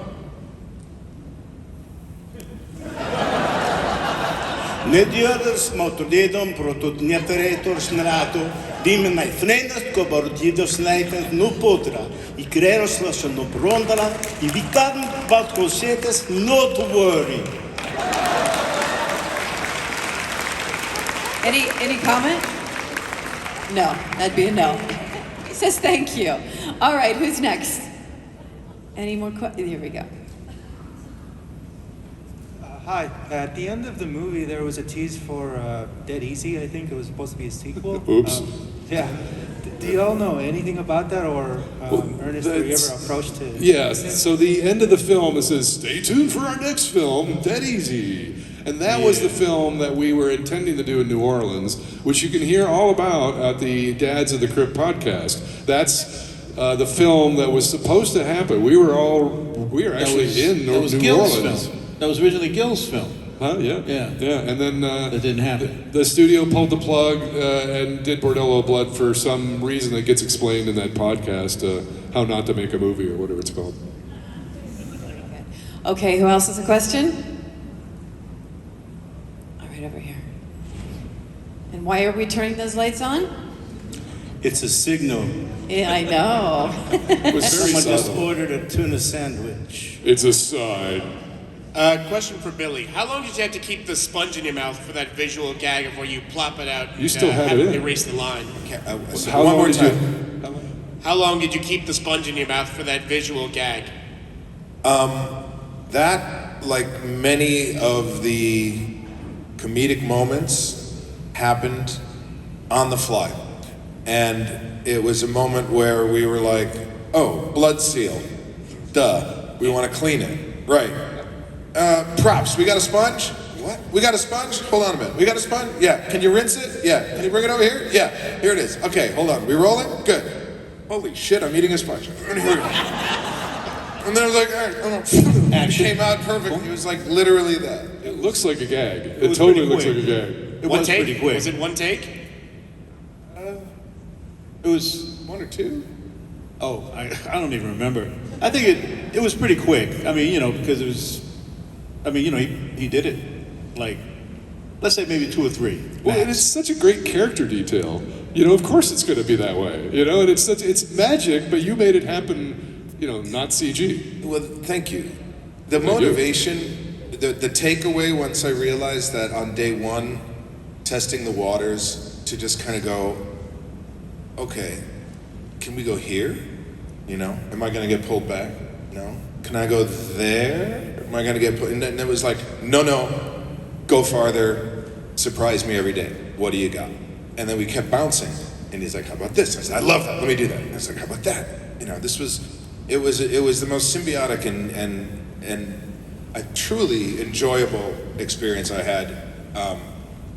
Nedjöðus mátulidum protut neperator snarato, dimenai fnendast kobarutidos leitens no potra, I kreros lascia no brondala, I vitam balcosetas not to worry. Any comment? No, that'd be a no. He says thank you. All right, who's next? Any more questions? Here we go. Hi. At the end of the movie, there was a tease for Dead Easy. I think it was supposed to be a sequel. Oops. Yeah. Do you all know anything about that, or Ernest, were you ever approached to? Yes. So the end of the film, it says, "Stay tuned for our next film, Dead Easy," and that was the film that we were intending to do in New Orleans, which you can hear all about at the Dads of the Crypt podcast. That's the film that was supposed to happen. We were actually in New Orleans. That was originally Gil's film. Huh? Yeah. Yeah. And then That didn't happen. the studio pulled the plug and did Bordello of Blood for some reason that gets explained in that podcast, How Not to Make a Movie or whatever it's called. Okay, who else has a question? All right, over here. And why are we turning those lights on? It's a signal. Yeah, I know. It was very Someone just subtle. ordered a tuna sandwich. It's a sign. Question for Billy. How long did you have to keep the sponge in your mouth for that visual gag of where you plop it out and You still have it in. erase the line? How One long more did time. you? How long did you keep the sponge in your mouth for that visual gag? That, like many of the comedic moments, happened on the fly. And it was a moment where we were like, oh, blood seal. Duh. We want to clean it. Right. Props. We got a sponge? What? We got a sponge? Hold on a minute. We got a sponge? Yeah. Can you rinse it? Yeah. Can you bring it over here? Yeah. Here it is. Okay, hold on. We rolling? Good. Holy shit, I'm eating a sponge. And here we go. And then I was like, all right, it came out perfect. It was like literally that. It looks like a gag. It was totally pretty looks quick. like a gag. It One was take? pretty quick. Was it one take? It was One or two? Oh, I don't even remember. I think it was pretty quick. I mean, because it was. I mean, he did it like, let's say maybe 2 or 3. Well, and it's such a great character detail. Of course it's going to be that way. And it's magic, but you made it happen. Not CG. Well, thank you. The motivation, the takeaway once I realized that on day one, testing the waters, to just kind of go, okay, can we go here? Am I going to get pulled back? No. Can I go there? Am I going to get put? And then it was like, no, go farther, surprise me every day. What do you got? And then we kept bouncing. And he's like, how about this? I said, I love that. Let me do that. I was like, how about that? It was the most symbiotic and a truly enjoyable experience I had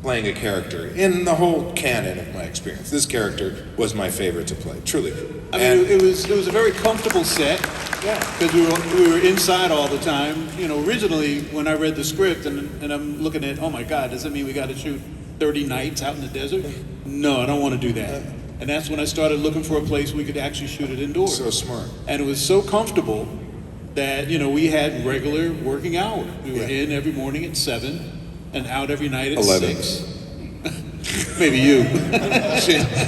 playing a character in the whole canon of my experience. This character was my favorite to play, truly. I mean, it was a very comfortable set. Yeah. Because we were inside all the time. Originally when I read the script and I'm looking at, oh my God, does that mean we got to shoot 30 nights out in the desert? No, I don't want to do that. And that's when I started looking for a place we could actually shoot it indoors. So smart. And it was so comfortable that, we had regular working hours. We were in every morning at 7 and out every night at 11. 6. Maybe you.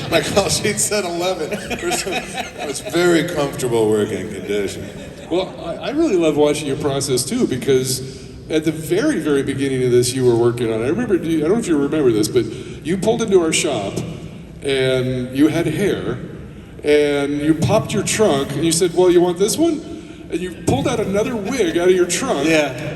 My call sheet said 11. It's very comfortable working condition. Well, I really love watching your process too, because at the very, very beginning of this, you were working on it. I don't know if you remember this, but you pulled into our shop and you had hair and you popped your trunk and you said, well, you want this one? And you pulled out another wig out of your trunk,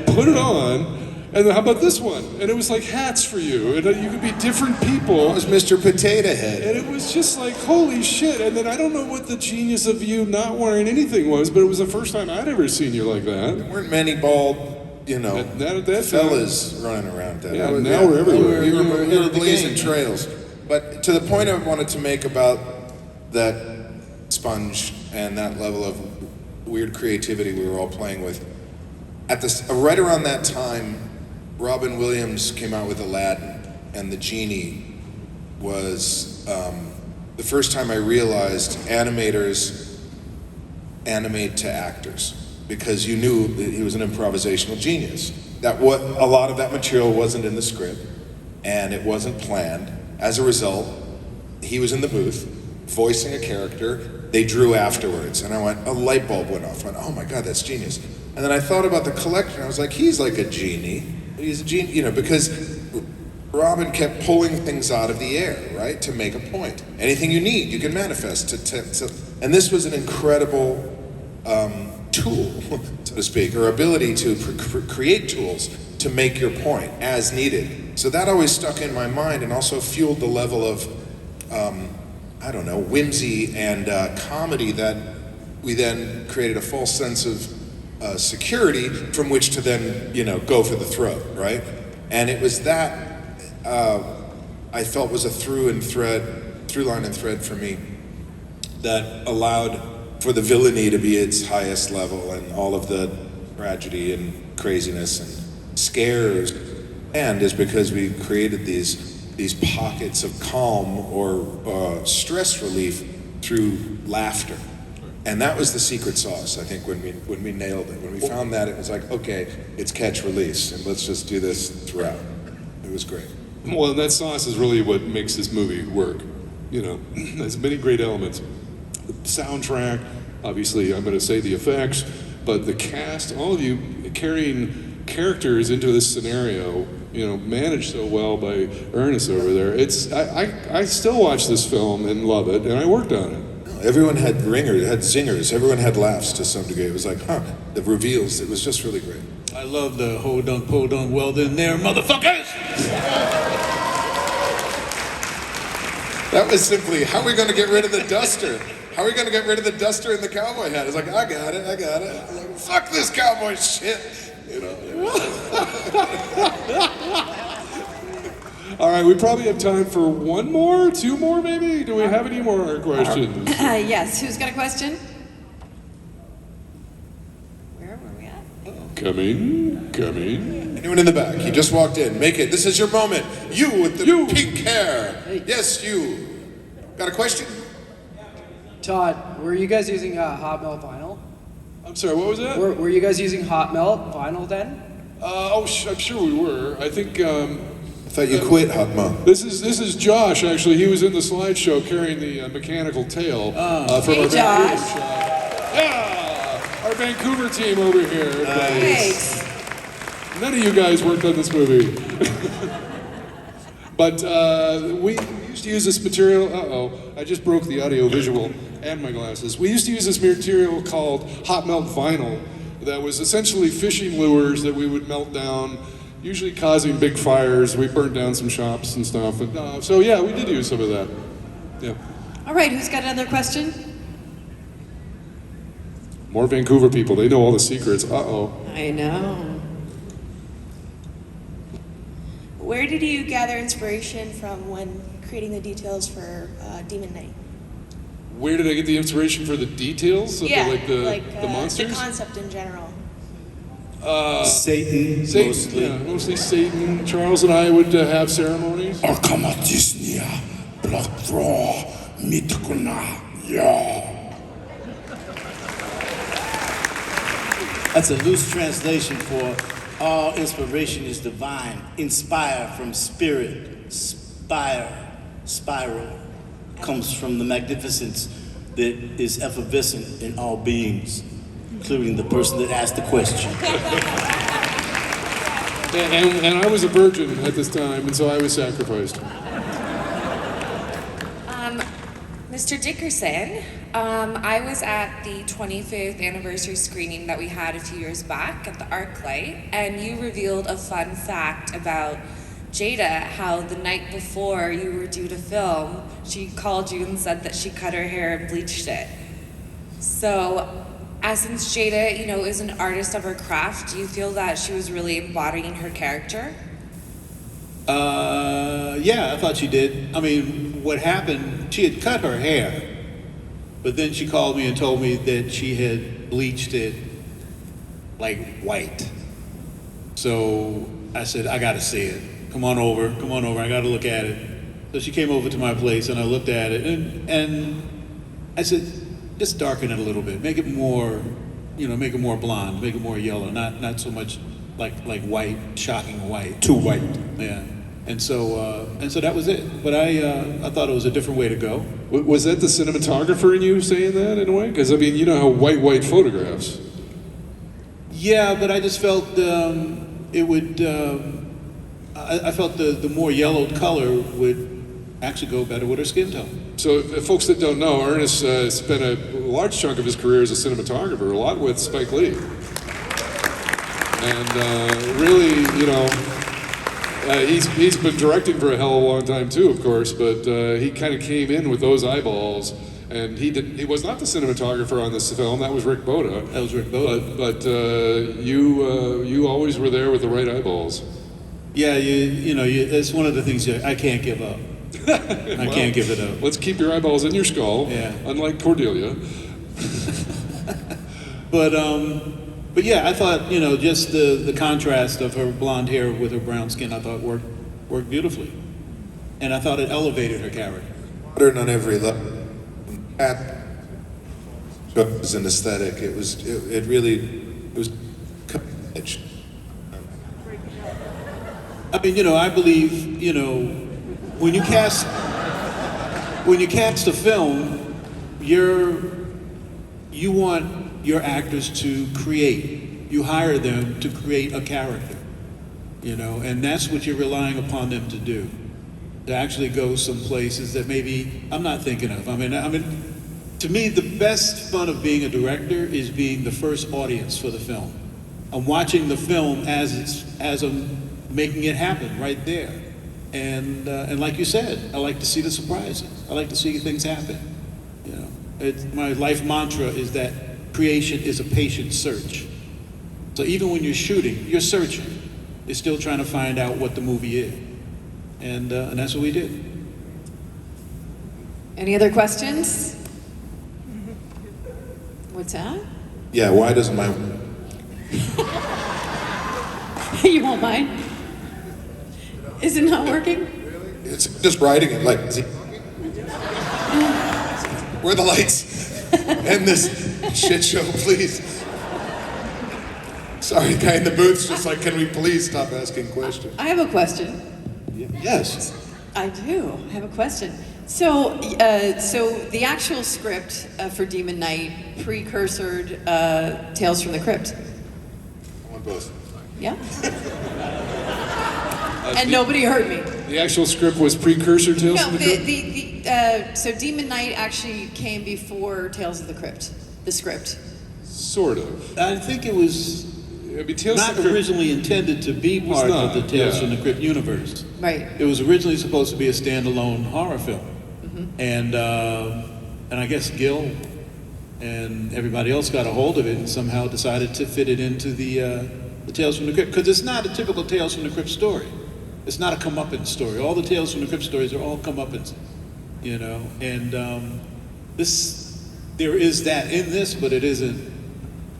put it on, and then how about this one? And it was like hats for you, and you could be different people. It was Mr. Potato Head. And it was just like, holy shit. And then I don't know what the genius of you not wearing anything was, but it was the first time I'd ever seen you like that. There weren't many bald, that fellas running around that. Yeah, now we're everywhere. We were blazing trails. But to the point I wanted to make about that sponge and that level of weird creativity we were all playing with, right around that time, Robin Williams came out with Aladdin, and the genie was the first time I realized animators animate to actors, because you knew that he was an improvisational genius. A lot of that material wasn't in the script, and it wasn't planned. As a result, he was in the booth, voicing a character. They drew afterwards, and a light bulb went off. I went, oh my God, that's genius. And then I thought about the collector, I was like, he's like a genie. He's a genie, because Robin kept pulling things out of the air, right, to make a point. Anything you need, you can manifest. And this was an incredible tool, so to speak, or ability to create tools to make your point as needed. So that always stuck in my mind, and also fueled the level of, whimsy and comedy that we then created a false sense of security from which to then, go for the throat, right? And it was that I felt was a through line and thread for me that allowed for the villainy to be its highest level, and all of the tragedy and craziness and scares And is because we created these pockets of calm or stress relief through laughter. And that was the secret sauce, I think, when we nailed it. When we found that, it was like, okay, it's catch release, and let's just do this throughout. It was great. Well, and that sauce is really what makes this movie work. You know, there's many great elements. The soundtrack, obviously, I'm going to say the effects, but the cast, all of you carrying characters into this scenario, you know, managed so well by Ernest over there. I still watch this film and love it, and I worked on it. Everyone had zingers, everyone had laughs to some degree. It was like, the reveals, it was just really great. I love the ho dunk, po dunk, well then there, motherfuckers! That was simply, how are we going to get rid of the duster? How are we going to get rid of the duster and the cowboy hat? It's like, I got it. I was like, fuck this cowboy shit, you know. All right, we probably have time for one more, two more maybe? Do we have any more questions? Yes, who's got a question? Where were we at? Coming. Anyone in the back? You just walked in. Make it. This is your moment. You with the pink hair. Yes, you. Got a question? Todd, were you guys using hot melt vinyl? I'm sorry, what was that? Were you guys using hot melt vinyl then? I'm sure we were. I think. I thought you quit Hot Mom. This is Josh. Actually, he was in the slideshow carrying the mechanical tail from Hey, our Josh. Yeah, our Vancouver team over here. Thanks. None of you guys worked on this movie. But we used to use this material. I just broke the audio visual and my glasses. We used to use this material called hot melt vinyl that was essentially fishing lures that we would melt down, usually causing big fires. We burned down some shops and stuff. And, so yeah, we did use some of that. Yeah. All right, who's got another question? More Vancouver people. They know all the secrets. I know. Where did you gather inspiration from when creating the details for Demon Knight? Where did I get the inspiration for the details of the monsters? The concept in general. Satan, mostly. Yeah, mostly Satan. Charles and I would have ceremonies. That's a loose translation for all inspiration is divine. Inspire from spirit. Spiral comes from the magnificence that is effervescent in all beings, including the person that asked the question. And I was a virgin at this time, and so I was sacrificed. Mr. Dickerson, I was at the 25th anniversary screening that we had a few years back at the ArcLight, and you revealed a fun fact about Jada, how the night before you were due to film, she called you and said that she cut her hair and bleached it. So, since Jada, is an artist of her craft, do you feel that she was really embodying her character? Yeah, I thought she did. I mean, what happened, she had cut her hair, but then she called me and told me that she had bleached it like white. So I said, I gotta see it. Come on over, I gotta look at it. So she came over to my place and I looked at it and I said, just darken it a little bit, make it more blonde, make it more yellow, not so much like white, shocking white. Too white. Yeah. And so that was it. But I thought it was a different way to go. Was that the cinematographer in you saying that in a way? Because I mean, you know how white photographs. Yeah, but I just felt it would. I felt the more yellowed color would actually go better with her skin tone. So, folks that don't know, Ernest spent a large chunk of his career as a cinematographer, a lot with Spike Lee, and really, he's been directing for a hell of a long time too, of course. But he kind of came in with those eyeballs. And he was not the cinematographer on this film. That was Rick Boda. But you always were there with the right eyeballs. Yeah, it's one of the things I can't give up. I can't give it up. Let's keep your eyeballs in your skull. Yeah. Unlike Cordelia. But But yeah, I thought, just the contrast of her blonde hair with her brown skin, I thought worked beautifully. And I thought it elevated her character. Modern on every level. That was an aesthetic. It was cutting-edge. I mean, I believe, when you cast a film, you want your actors to create. You hire them to create a character, and that's what you're relying upon them to do. To actually go some places that maybe I'm not thinking of. I mean, to me, the best fun of being a director is being the first audience for the film. I'm watching the film as I'm making it happen right there. And like you said, I like to see the surprises. I like to see things happen. My life mantra is that creation is a patient search. So even when you're shooting, you're searching. You're still trying to find out what the movie is. And that's what we did. Any other questions? What's that? Yeah, why doesn't my... You won't mind? Is it not working? It's just writing it like... Where are the lights? End this shit show, please. Sorry, the guy in the booth's just like, can we please stop asking questions? I have a question. Yes. I do. I have a question. So the actual script for Demon Knight precursored Tales from the Crypt. I want both. Yeah. And nobody heard me. The actual script was precursor Tales from the Crypt? So Demon Knight actually came before Tales of the Crypt, the script. Sort of. I think it was Tales not of the Crypt originally intended to be part of the Tales from the Crypt universe. Right. It was originally supposed to be a standalone horror film. And I guess Gil and everybody else got a hold of it and somehow decided to fit it into the Tales from the Crypt. Because it's not a typical Tales from the Crypt story. It's not a comeuppance story. All the Tales from the Crypt stories are all comeuppance, And there is that in this, but it isn't,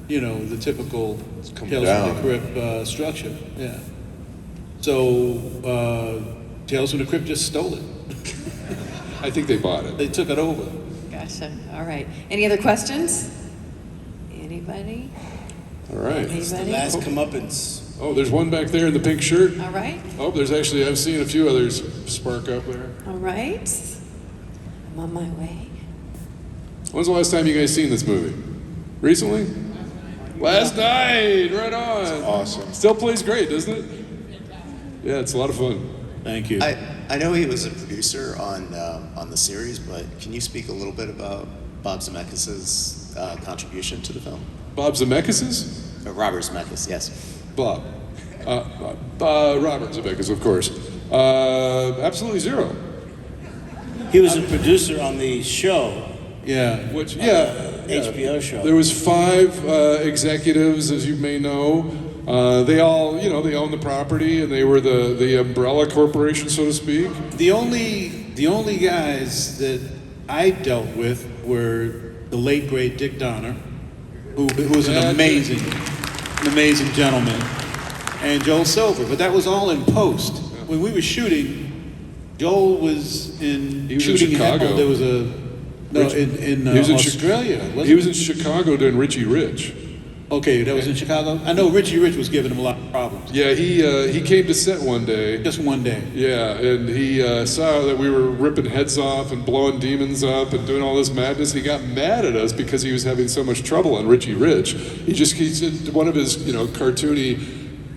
the typical Tales from the Crypt structure. Yeah. So Tales from the Crypt just stole it. I think they bought it. They took it over. Gotcha. All right. Any other questions? Anybody? All right. It's the last comeuppance. Oh, there's one back there in the pink shirt. All right. Oh, I've seen a few others spark up there. All right. I'm on my way. When's the last time you guys seen this movie? Recently? Last night. Right on. That's awesome. Still plays great, doesn't it? Yeah, it's a lot of fun. Thank you. I know he was a producer on the series, but can you speak a little bit about Bob Zemeckis' contribution to the film? Bob Zemeckis'? Robert Zemeckis, yes. Bob. Robert Zemeckis, of course. Absolutely zero. He was a producer on the show. Yeah. HBO show. There was 5 executives, as you may know. They all, they own the property, and they were the umbrella corporation, so to speak. The only guys that I dealt with were the late great Dick Donner, who was an amazing gentleman, and Joel Silver. But that was all in post. When we were shooting, Joel was shooting in Chicago. There was in Australia. He was in Chicago doing Richie Rich. Okay, that was in Chicago? I know Richie Rich was giving him a lot of problems. Yeah, he came to set one day. Just one day. Yeah, and he saw that we were ripping heads off and blowing demons up and doing all this madness. He got mad at us because he was having so much trouble on Richie Rich. He did one of his, cartoony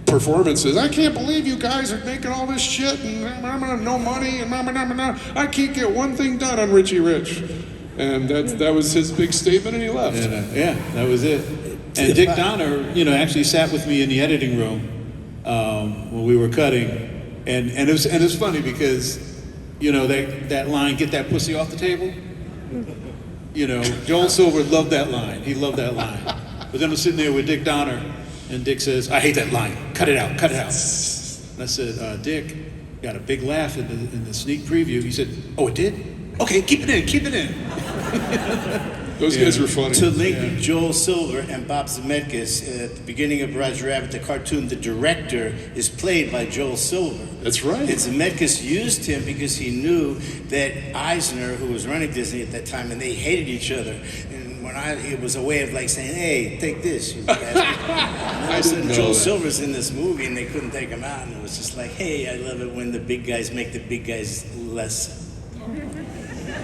performances. I can't believe you guys are making all this shit and no money and I can't get one thing done on Richie Rich. And that was his big statement, and he left. Yeah, that was it. And Dick Donner, actually sat with me in the editing room when we were cutting, and it was funny because, that line, "Get that pussy off the table." Joel Silver loved that line. He loved that line. But then I'm sitting there with Dick Donner, and Dick says, "I hate that line. Cut it out. Cut it out." And I said, "Dick, got a big laugh in the sneak preview." He said, "Oh, it did? Okay, keep it in. Keep it in." Those guys were funny. To link Joel Silver and Bob Zemeckis at the beginning of Roger Rabbit, the cartoon, the director is played by Joel Silver. That's right. And Zemeckis used him because he knew that Eisner, who was running Disney at that time, and they hated each other. And it was a way of like saying, "Hey, take this." You guys. And all of a sudden, Joel Silver's in this movie, and they couldn't take him out, and it was just like, "Hey, I love it when the big guys make the big guys less."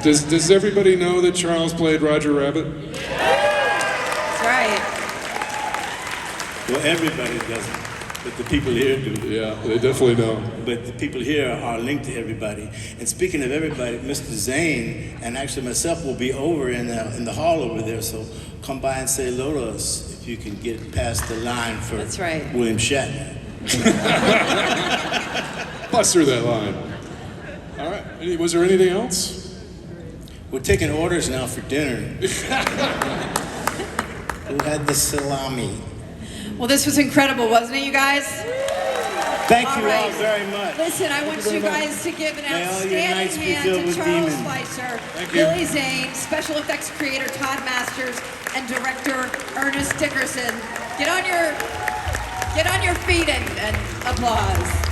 Does everybody know that Charles played Roger Rabbit? That's right. Well, everybody doesn't, but the people here do. Yeah, they definitely know. But the people here are linked to everybody. And speaking of everybody, Mr. Zane and actually myself will be over in the hall over there. So come by and say hello to us if you can get past the line for That's right. William Shatner. Bust through that line. All right. Was there anything else? We're taking orders now for dinner. Who had the salami? Well, this was incredible, wasn't it, you guys? Thank you all very much. Listen, I want you guys to give an May all your nights outstanding be hand filled to with Charles demons. Fleischer, Thank you. Billy Zane, special effects creator Todd Masters, and director Ernest Dickerson. Get on your feet and applause.